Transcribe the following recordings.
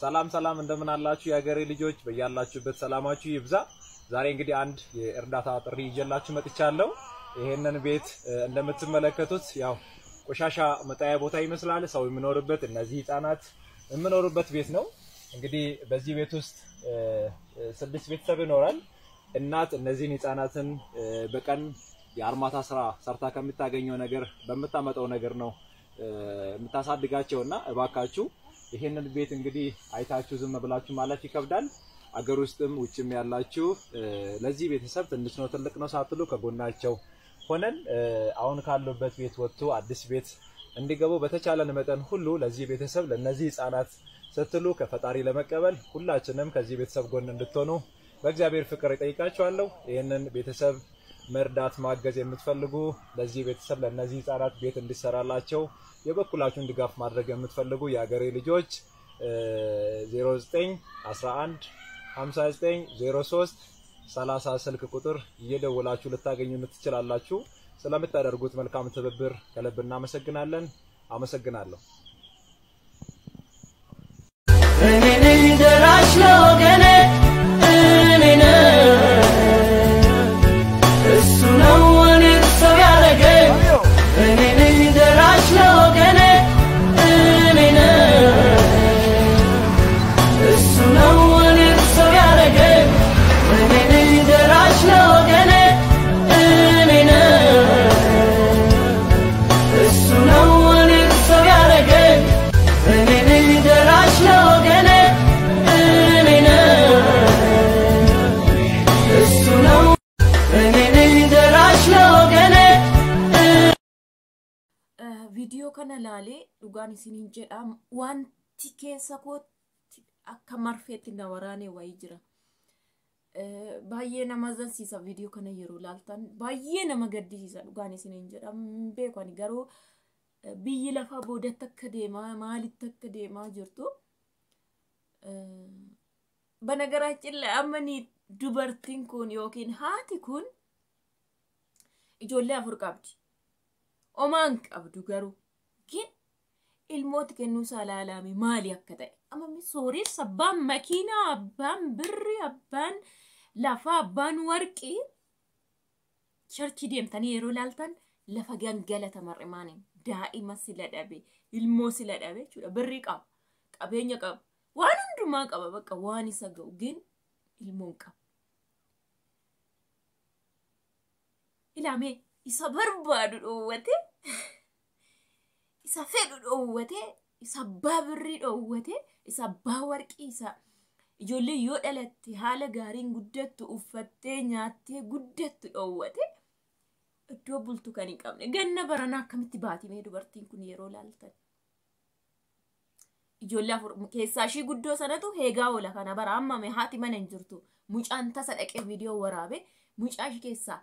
ሰላም እንደምን አላችሁ ያገሬ ልጆች በያላችሁበት ሰላማችሁ ይብዛ ዛሬ እንግዲህ አንድ የእርዳታ ጥሪ ይዤላችሁ መጥቻለሁ ይሄንን ቤት እንደምትመለከቱት ያው ቆሻሻ መጣያ ቦታ ይመስላል ሰው የሚኖርበት እነዚህ ህፃናት የሚኖርበት ቤት ነው እንግዲህ በዚህ ቤት ውስጥ 6 ቤተሰብ ይኖራል እናት እነዚህን ህፃናትን በቀን የአርማታ ስራ ሰርታ ከምታገኘው ነገር በመታመጣው ነገር ነው የምታሳድጋቸውና እባካችሁ ይሄንን ቤት እንግዲህ አይታችሁ ዝም ብላችሁ ማለፍ ይከብዳል አገር ውስጥም ውጭም ያላችሁ ለዚህ ቤተሰብ ትንሽ ነው ትልቅ ነው ሳትሉ ከጎናቸው ሆነን አሁን ካሉበት ቤት ወጥቶ አዲስ ቤት እንዲገቡ በተቻለን መጠን ሁሉ ለዚህ ቤተሰብ ለነዚህ ህፃናት ስትሉ ከፈጣሪ ለመቀበል ሁላችንም ከዚህ ቤተሰብ ጎን እንድትሆኑ በእግዚአብሔር ፍቅር ይጠይቃችኋለሁ ይሄንን ቤተሰብ መርዳት ማገዝ የምትፈልጉ ለዚህ ቤተሰብ ለነዚህ ህፃናት ቤት እንዲሰራላቸው የበኩላችሁን ድጋፍ ማድረግ የምትፈልጉ ያገሬ ልጆች 0911 5903 30 ስልክ ቁጥር እየደወላችሁ ልታገኙ የምትችላላችሁ ስለምታደርጉት መልካም ትብብር ከልብ እናመሰግናለን አመሰግናለሁ video kana laale dhugaan isiniin jedha wanti keessa kootti akka marfeetti na waraane wayi jira baay'ee nama zansiisa video kana yeroo laaltan baay'ee nama gaddisiisa dhugaan isiniin jedha beeku ani garuu biyyi lafa boodatti akka deemaa maalitti akka deemaa jirtu banagaraachin la'amani dubartiin kun yookiin haati kun ijoollee 4 qabdi oman qabdu garu gin ilmoot kennu salaalami mali akka ta'e amami soori sabban makina abban birri abban lafa abban warqi sharchi deemtanii yeroo laaltan lafa gangalata mar'imaani daa'ima sila dhabe ilmoo sila dhabe chuudha birri qaba qabeenya qaba waan hundumaa qaba bakka waan isa ga'u gin ilmoon qaba ilame isa barbaadu dhoowwate isa fedhu dhoowwate isa babirri dhoowwate isa baawarqii isa ijoollee yoo dhalatti haala gaariin guddattu uffattee nyaattee guddattu dhoowwate iddoo bultu kan hin qabne ganna barana akkamitti baatimee dubartiin kun yeroo laaltan ijoollee 4 keessaa ishii guddoo sanatu heegaa oola kana bara ammame haati mana hin jirtu mucaan tasa dhaqee viidiyoo waraabe mucaa ishii keessaa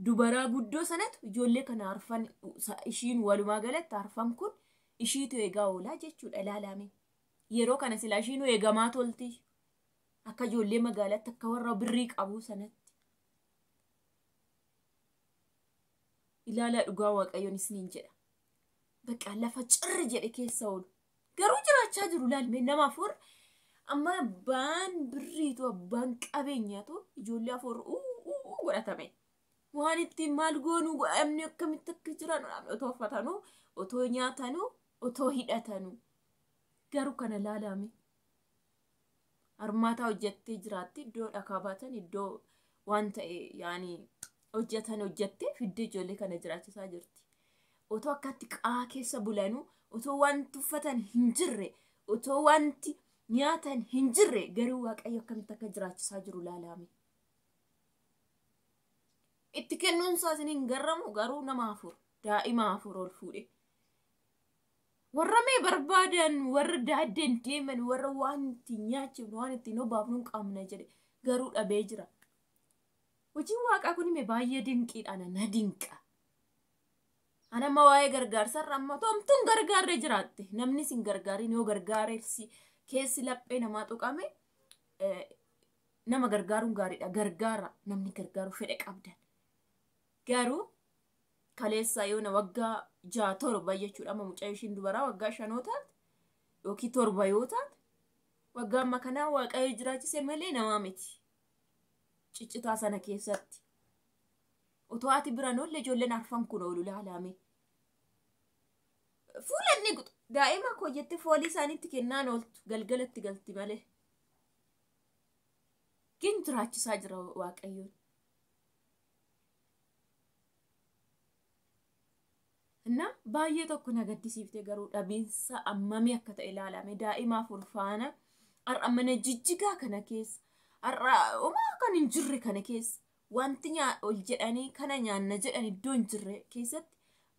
dubara guddoo sanatu ijoollee kana arfan ishiin walumaa galatti arfan kun ishiitu eegaa oola jechuudha ilaalame yeroo kana sila ishiin eegamaa tolti akka ijoollee magaalatti akka warra birrii qabu sanatti ilaala dhugaa waaqayyoon isiniin jedha bakka lafa cirri jedhe keessa oolu garuu jiraachaa jiru laalme nama 4 amma abbaan birriitu abbaan qabeenyaatu ijoollee 4 godhatame waan itti maal goonu amni akkamitti akka jiran otoo uffatanu otoo nyaatanu otoo hidhatanu garuu kana laalame armaata hojjettee jiraatti iddoo dhakaa baatan iddoo waan ta'e yaani hojjettee fidde ijoollee kana jiraachisaa jirti otoo akkatti qaa keessa bulanu otoo wanti uffatan hin jirre otoo wanti nyaatan hin jirre garuu waaqayyo akkamitti akka jiraachisaa jiru laalame itti kennuun saasiniin garramu garuu nama 4 daa'ima 4 ol fuudhe warra mee barbaadan warra daadden deeman warra wanti nyaachif waan itti no baafnuun qabna jedhe garuu dhabee jira hojiin waaqaa kun mee baay'ee dinqiidhaan na dinqa ana ma waa'ee gargaarsa ramma tomtuun gargaarre jiraatte namni sin gargaarin yoo gargaareersi keessi laphee namaa tuqame nama gargaaruun gaariidha gargaara namni gargaaru fedhe qabdan garuu kaleessa yoona waggaa 6 7 jechuudha amma mucaa ishiin dubaraa waggaa 5 yookiin 7 yoo taate waggaamma kanaa waaqayyo jiraachise malee namaa miti ciccitaa sana keessatti otoo ati biraan oolle ijoolleen arfan kun oolu laalame fuulanni guutu daa'ima koo jettee foolii isaaniitti kennaan ooltu galgalatti galti malee gin jiraachisaa jira waaqayyoon. Na baay'ee tokko na gaddisiiftee garuu dhabiinsa ammamii akka ta'e ilaalame daa'imaaf ulfaana har'a mana jijjigaa kana keessa har'a homaa kan hin jirre kana keessa wanti ol jedhanii kana nyaanna jedhan iddoo hin jirre keessatti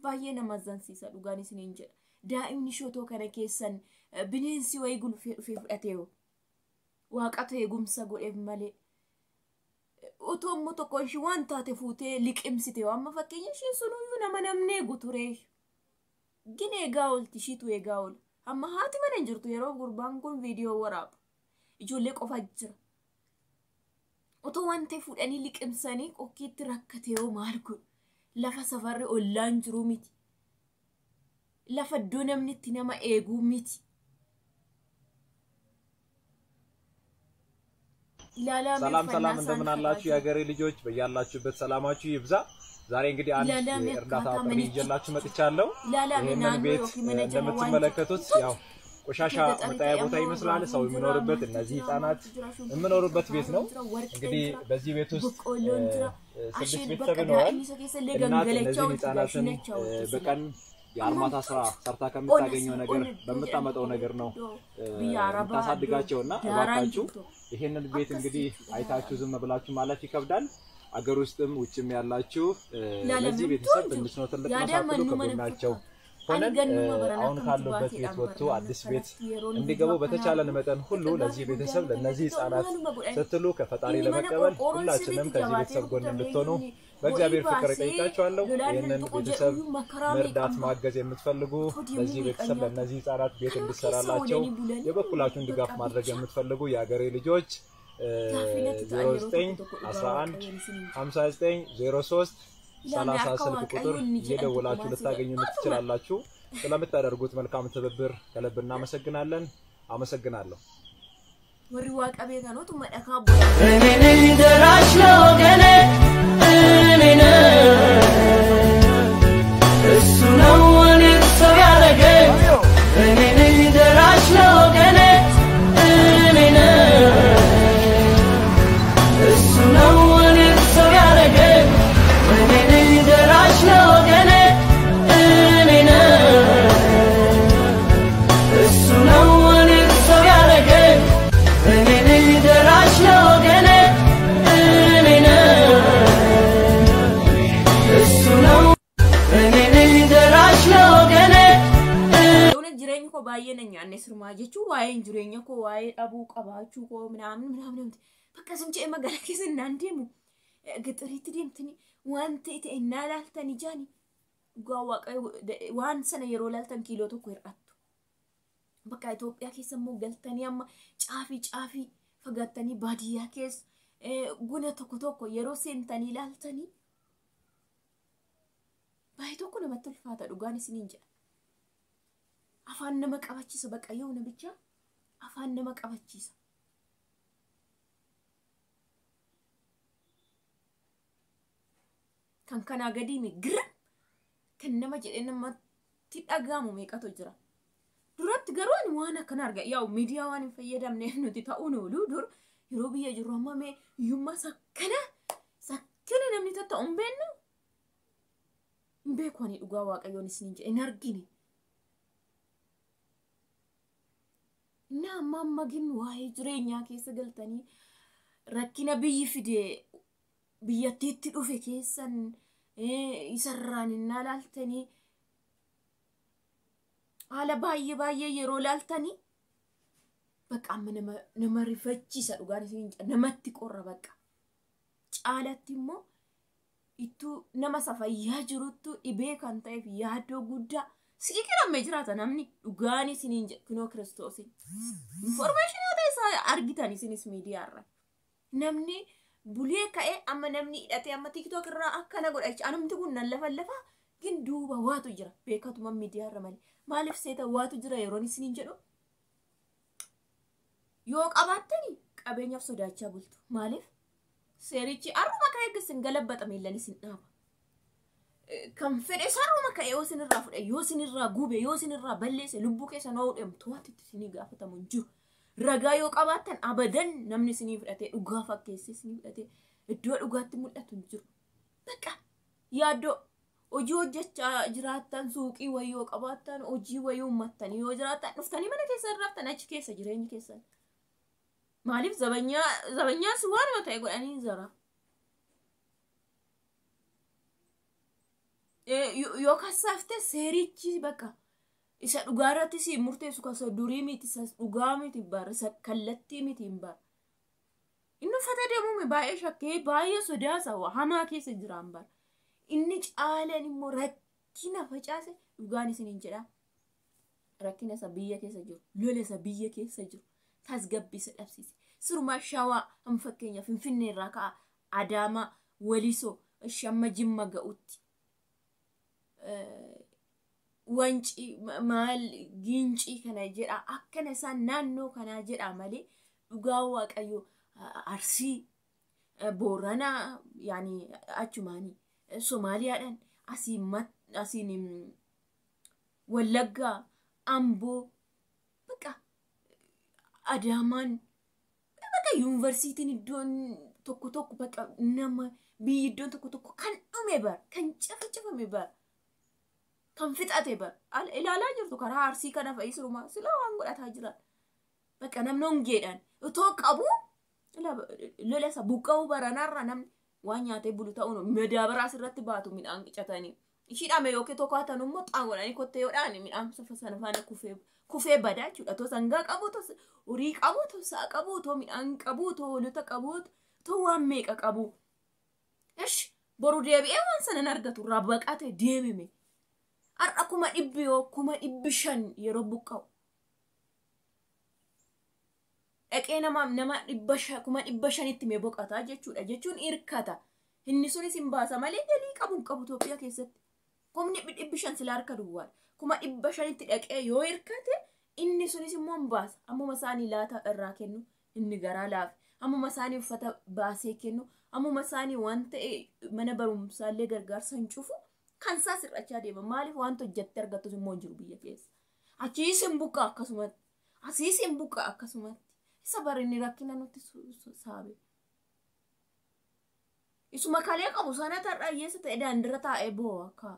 baay'ee nama zansiisa dhugaan isiniin jedha daa'imni shootoo kana keessan bineensi wayii gulufee dhufee fudhateeyo waaqatu eegumsa godheef malee otoo immoo tokko ishii waan taate fuutee liqimsite amma fakkeenya ishiin sunuyyuu nama namnee guturee gin eegaa oolti ishiitu eegaa oolu amma haati mana hin jirtu yeroo gurbaan kun viidiyoo waraabu ijoollee qofa jira otoo waan ta'e fuudhanii liqimsanii qokkiitti rakkateeyo maal godhu lafa safarri ollaan jiru miti lafa iddoo namni itti nama eeguu miti. ሰላም ሰላም እንደምን አላችሁ የሀገሬ ልጆች በያላችሁበት ሰላማችሁ ይብዛ። ዛሬ እንግዲህ አንድ እርዳታ ጥሪ ይዤላችሁ መጥቻለሁ። ይሄንን ቤት እንደምትመለከቱት ያው ቆሻሻ መጣያ ቦታ ይመስላል ሰው የሚኖርበት እነዚህ ህፃናት የሚኖሩበት ቤት ነው። እንግዲህ በዚህ ቤት ውስጥ 6 ቤተሰብ ይኖራል። እናት እነዚህ ህፃናትን በቀን የአርማታ ስራ ሰርታ ከምታገኘው ነገር በመጣመጣው ነገር ነው ታሳድጋቸውና እባካችሁ ይሄንን ቤት እንግዲህ አይታችሁ ዝም ብላችሁ ማለፍ ይከብዳል። አገር ውስጥም ውጭም ያላችሁ ለዚህ ቤተሰብ ትንሽ ነው ትልቅ ነው ሳትሉ ከጎናቸው ሆነን አሁን ካሉበት ቤት ወጥቶ አዲስ ቤት እንዲገቡ በተቻለን መጠን ሁሉ ለዚህ ቤተሰብ ለነዚህ ህፃናት ስትሉ ከፈጣሪ ለመቀበል ሁላችንም ከዚህ ቤተሰብ ጎን እንድትሆኑ በእግዚአብሔር ፍቅር ጠይቃችኋለሁ። ይሄንን ቤተሰብ መርዳት ማገዝ የምትፈልጉ ለዚህ ቤተሰብ ለነዚህ ህፃናት ቤት እንዲሰራላቸው የበኩላችሁን ድጋፍ ማድረግ የምትፈልጉ የሀገሬ ልጆች 0911 59 03 30 ስልክ ቁጥር እየደወላችሁ ልታገኙ ትችላላችሁ። ስለምታደርጉት መልካም ትብብር ከልብ እናመሰግናለን። አመሰግናለሁ። ወሪ ዋቀቤ ካኖቱ መደካ እኔ ደራሽ ነው ገኔ እኔ እሱ ነው እኔ ሰው ያደረገኝ እኔ ደራሽ ነው ገኔ እኔ እሱ ነው እኔ ሰው ያደረገኝ እኔ ደራሽ ነው ገኔ እኔ እሱ ነው እኔ ሰው ያደረገኝ እኔ ደራሽ ነው ገኔ እኔ እሱ ነው እኔ ደራሽ ነው ገኔ ሆነ ጅሬኝ ኮ ባየነኛ እነስርማ ጀቹ ዋይን ጅሬኛ ኮ ዋይ አቡ ቀባቹ ኮ ምናምን በቃ ስንጨ መገለከስ እናንዴሙ ገጠሪት ደምትኒ ዋንተ እናላልተን ጃኒ ጓዋቀ ዋን ሰነ የሮላልተን ኪሎ ተኮ ይራቱ በቃ ኢትዮጵያ ከሰሙ ገልተኒ አማ ጫፊ ፈጋተኒ ባዲያ ከስ ጉነ ተኮ የሮ ሴንተኒ ላልተኒ ባይቶ ኮነ መተልፋታ ዱጋኒ ሲንንጀ አፋን ነመቀባቺስ በቃ የሆነ ብቻ አፋን ነመቀባቺስ kan kana gadi mi gira kan nama jedhe nama ti dhagamu meeqatu jira duratti garuu ani waan akkana arga yaw miidiyaa waan hin fayyadamneef nuti ta'uun oolu dur yeroo biyya jiru amma mee yumma sakkana namni tatta'uun beennu hin beeku ani dhugaa waaqayyoon isin jedhe hin argine inni amma gin waa'ee jireenyaa keessa galtanii rakkina biyyi fide biyyattiitti dhufe keessan isarraan innaa laaltanii haala baay'ee yeroo laaltanii bakka amma nama rifachiisa dhugaan isin namatti qorra bakka caalatti immoo ittuu nama safayyaa jiruttu dhibee kan ta'eef yaaddoo guddaa siqiramme jiraata namni dhugaan isiniin jedhu Kiristoosin information ta'e argitan isinis miidiyaarra namni bulee ka'e amma namni hidhate amma TikTok irraa akkana godhachi anumti kun nan lafa gin duuba waatu jira beekatuma miidiyaa irra malee maaliif seeta waatu jira yeroon isiniin jedhu yoo qabattani qabeenyaaf sodaachaa bultu maaliif seerichi arruma ka'ee gisin galabbata miillan isin dhaaba kan fedhe sarruma ka'ee yoo isinirraa fudhe yoo isinirraa gube yoo isinirraa balleesse lubbuu keessa noo deemtu waatti isinii gaafatamu jiru ragaa yoo qabaattan abadan namni isinii fudhatee dhugaa fakkeesse isinii fudhatee iddoo dhugaatti mul'atu jiru bakka yaaddoo hojii hojjechaa jiraattan suuqii wayii qabaattan hojii wayii uummattanii yoo jiraattan dhuftanii mana keessa irraaftan achi keessa jireenyi keessan maaliif zabanyaan waanuma ta'e godhanii zara yoo kasaafte seerichi bakka isa dhugaa irratti si murteessu kasa durii miti isa dhugaa miti bar isa kallattii miti hin bar inni uffata deemuun baay'ee shakkee baay'ee sodaasa hamaa keessa jiraan bar inni caalaan immoo rakkina facaase dhugaan isiniin jedha rakkina isa biyya keessa jiru lola isa biyya keessa jiru tasgabbisa dhabsiise siruma shawaa amma fakkeenya Finfinnee irraa ka'a Adaamaa Walisoo Shamma Jimma ga'utti wanci maal giinci kana jedha akkana isaan naannoo kana jedha malee dhugaa waaqayyo Arsii Booranaa yaani achumaanii Somaaliyaadhaan asiin Wallaggaa Amboo bakka Adaamaan bakka yuunivarsiitiin iddoon tokko bakka nama biyyi iddoon tokko kan dhume bar kan cafame bar kan fixate bar ilaalaa jirtu karaa Arsii kana fayyisuma sila waan godhataa jiran bakka namni hongeedhaan utoo qabu lola isa buqqa'uu baranarra namni waan nyaatee bulu ta'uun madaabara asirratti baatu midhaan qicatanii ishiidhame yookiin tokko hatan immoo xaawwadanii kottee yoodhaan midhaan sana faana kufee badaa jechuudha too sangaa qabu too horii qabu too sa'a qabu too midhaan qabu too hoolota qabu too waan meeqa qabu ish boru deebi'ee waan sanan argatu irraa baqate deemime har'a 100 yoo 500 yeroo buqqa'u dhaqee nama 500 itti mee boqataa jechuun hirkata inni sunis hin baasa malee galii qabu Itoophiyaa keessatti 500 sila harka duwwaa 500 itti dhaqee yoo hirkate inni sunis immoo hin baasa ammuma isaanii laata irraa kennu inni garaa laafe ammuma isaanii uffata baasee kennu ammuma isaanii waan ta'e mana barumsaallee gargaarsa hin cufu kan isaa sirrachaa deema maaliif waan hojjettee argattus immoo hin jiru biyya keessa achiis hin buqqaa akkasumatti asiis hin buqqaa akkasumatti isa barinni rakkina nutti saabe isuma kalee qabu sana tarraa hiyyeessa ta'e daandirra taa'ee boo akka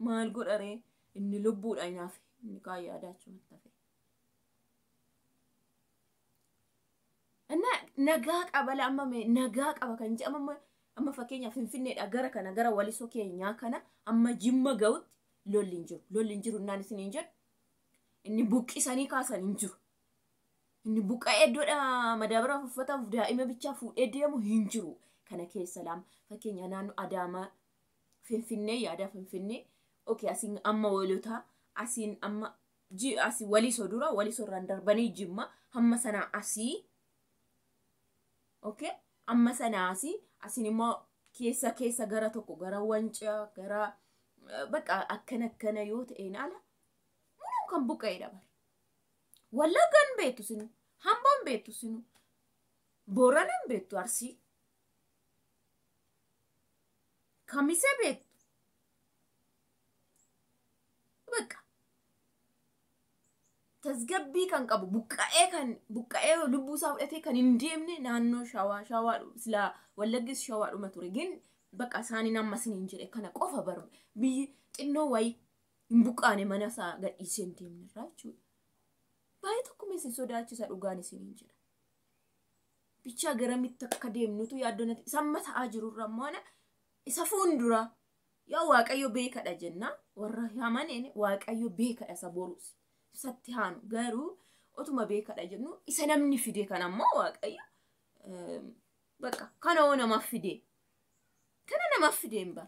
maal godharee inni lubbuudha inaaf inni kaayyaadaachuu tafe nagaa qaba lammame nagaa qaba kan jedhamu amma fakkeenyaaf Finfinneedha gara kana gara Walisoo keenyaa kana amma Jimma ga'utti lolli hin jiru naan isin hin jedhu inni buqqisanii kaasan hin jiru inni buqqa'ee iddoodha madaabara uffataaf daa'ima bichaa fuudhee deemu hin jiru kana keessa lama fakkeenya naannoo Adaamaa Finfinnee yaada Finfinnee okay asiin amma Wolotaa asiin amma asii Walisoo dura Walisoo irraan darbanii Jimma hamma sana asii okay amma sana asii asiin immoo keessa gara tokko gara Wancaa gara bakka akkana yoo ta'een ala muun kan buqqa'eedha bar Wallaggaan beektu sinu Hambaan beektu sinu Booranaan beektu Arsii Kamisee beektu bakka tasgabbii kan qabu buqqa'ee lubbuu isaa fudhatee kan hin deemne naannoo shawaa sila Wallaggis shawaadhuma ture gin bakka isaanii amma siniin jedhe kana qofa bar biyyi xinnoo wayi hin buqqaane mana isaa gadhiisee hin deemne irraa jechuudha baay'ee tokko meeshaa sodaachisa dhugaan isiniin jedha bichaa garamitti akka deemnutu yaaddonati isamma ta'aa jirurra moona isa fuundura yaa Waaqayyo beekadha jenna warra yamaneen Waaqayyo beekadha isa boruus isatti haanu garuu otuma beekadha jennu isa namni fide kan ammoo Waaqayyo bakka kana nama fide bar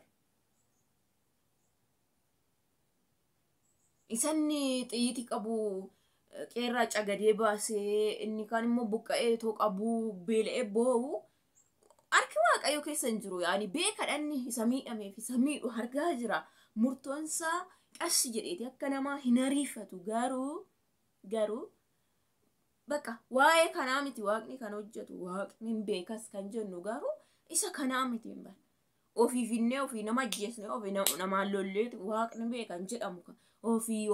isanni xiyyiti qabu qeerraa cagadee baasee inni kan immoo buqqa'ee too qabu beela'ee boo'u harki Waaqayyo keessa hin jiru yaani beekadhanni isa miidhameef isa miidhu argaa jira murtoonsaa qassi jedheeti akka namaa hin ariifatu garuu Bakka waa'ee kanaa miti waaqni kan hojjetu waaqni beekas kan jennu garuu isa kanaa miti hin bara. Ofiifinnee ofii nama ajjeesne ofii namaan lolleetu waaqni beekan jedhamu kan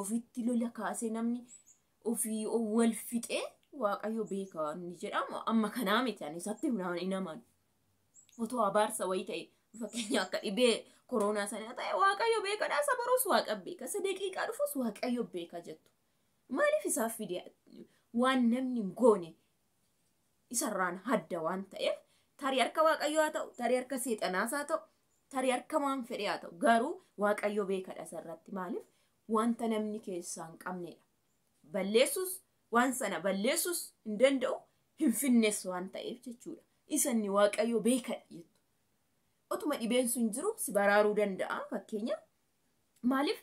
ofitti lola kaasee namni ofii wal fixee waaqayyo beeka ni jedhamu amma kanaa miti ani isatti hin amanu. Otoo abaarsa wayii ta'e fakkeenya akka dhibee koronaa sana ta'e waaqayyo beeka dhaasa baruus waaqa beeka isa daqiiqaa dhufus waaqayyo beeka jettu. Maaliif isaaf fide waan namni hin goone isarraan hadda waan ta'eef tarii harka waaqayyo haa ta'u tarii harka seexanaas haa ta'u tarii harka waan fedhe haa ta'u garuu waaqayyo beekadha isarratti maaliif wanta namni keessaa hin qabnedha. Balleessus waan sana balleessus hin danda'u hin finnes waan ta'eef jechuudha. Isanni waaqayyo beekadha jettu. Otuma dhibeen sun jiru si baraaruu danda'a fakkeenya maaliif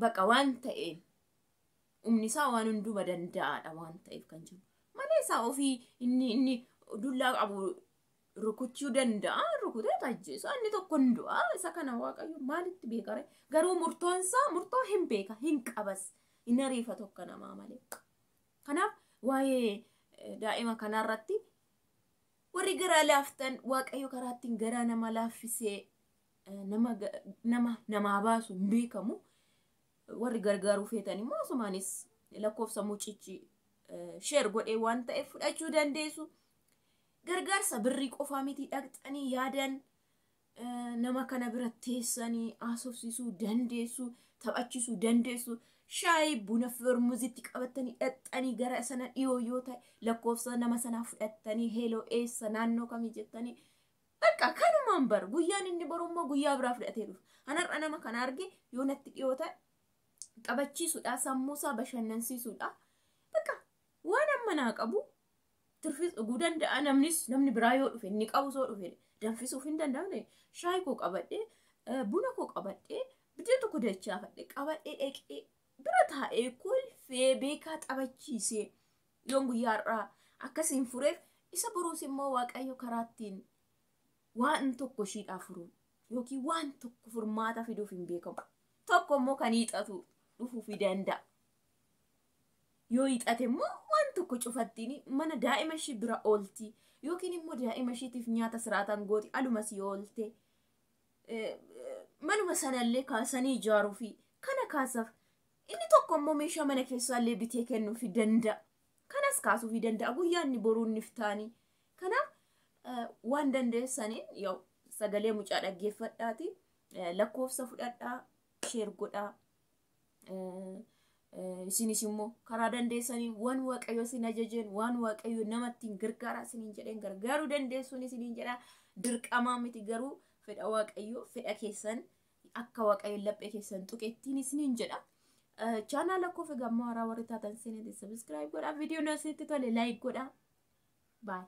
bakka waan ta'een umni isaa waan hunduma danda'aadha waan ta'eef kan jiru. Malee isaa ofii inni dullaa qabu rukuchuu danda'a rukutee tajjeessa inni tokko hin du'a isa kana waaqayyo maalitti beekare garuu murtoonsaa murtoo hin beeka hin qabas hin ariifa tokko namaa malee. Kanaaf waa'ee daa'ima kanarratti warri garaa laaftan waaqayyo karaattiin garaa nama laaffisee nama baasu hin beekamu. Warri gargaaruu feetan immoo asumaanis lakkoofsa mucichi sheer godhee waan ta'eef fudhachuu dandeessu. Gargaarsa birrii qofaa miti dhaqxanii yaadan nama kana bira teessanii haasofsiisuu dandeessu taphachiisuu dandeessu. Shaayii buna firmuzitti qabatanii dhaxxanii gara sana dhiyoo yoo ta'e lakkoofsa nama sanaa fudhattanii heeloo eessa naannoo kamii jettanii bakka kanumaan bar guyyaan inni borummaa guyyaa biraa fudhatee dhufu. Anarra nama kana arge yoo natti dhiyoo ta'e qabachiisuudha sammuusaa bashannansiisuudha. Bakka waan amma naa qabu turfis dhuguu danda'a namni biraa yoo dhufe inni qabu soo dhufe danfisuuf hin danda'amne shaayii koo qabadhee buna koo qabadhee biddeen tokko dachaafadhee qabadhee dheqee bira taa'ee kolfee beekaa taphachiisee yoon guyyaarraa akkasiin fureef isa boruus immoo waaqayyo karaattiin waan tokko shiidhaa furuun yookiin waan tokko furmaata fiduuf hin beekamu. Tokko immoo kan hiixatu dhufuuf danda'a. Yoo hiixate immoo waan tokko cufattiin mana daa'ima ishii bira oolti yookiin immoo daa'ima ishiitiif nyaata siraatan gooti aluma si oolte manuma sanallee kaasanii ijaaruu fi kana kaasaaf inni tokko immoo meeshaa mana keessaallee bitee kennuuf danda'a. Kanas kaasuuf danda'a guyyaa inni boruun niftaanii. Kanaaf waan dandeessaniin yoo sagalee mucaa dhaggeeffadhaati lakkoofsa fudhadhaa sheer godhaa. Isinis immoo karaa dandeessanii waan waaqayyo isin ajajeen waan waaqayyo namatti gargaaraa isiniin jedheen gargaaruu dandeessuun isiniin jedha. Dirqamaa miti garuu fedha waaqayyo fedha keessan akka waaqayyo laphee keessan tuqettiin isiniin jedha. Channel ko fi gamma wara warri taatan seenaa subscribe godha video na sitti tole like godha. Bye.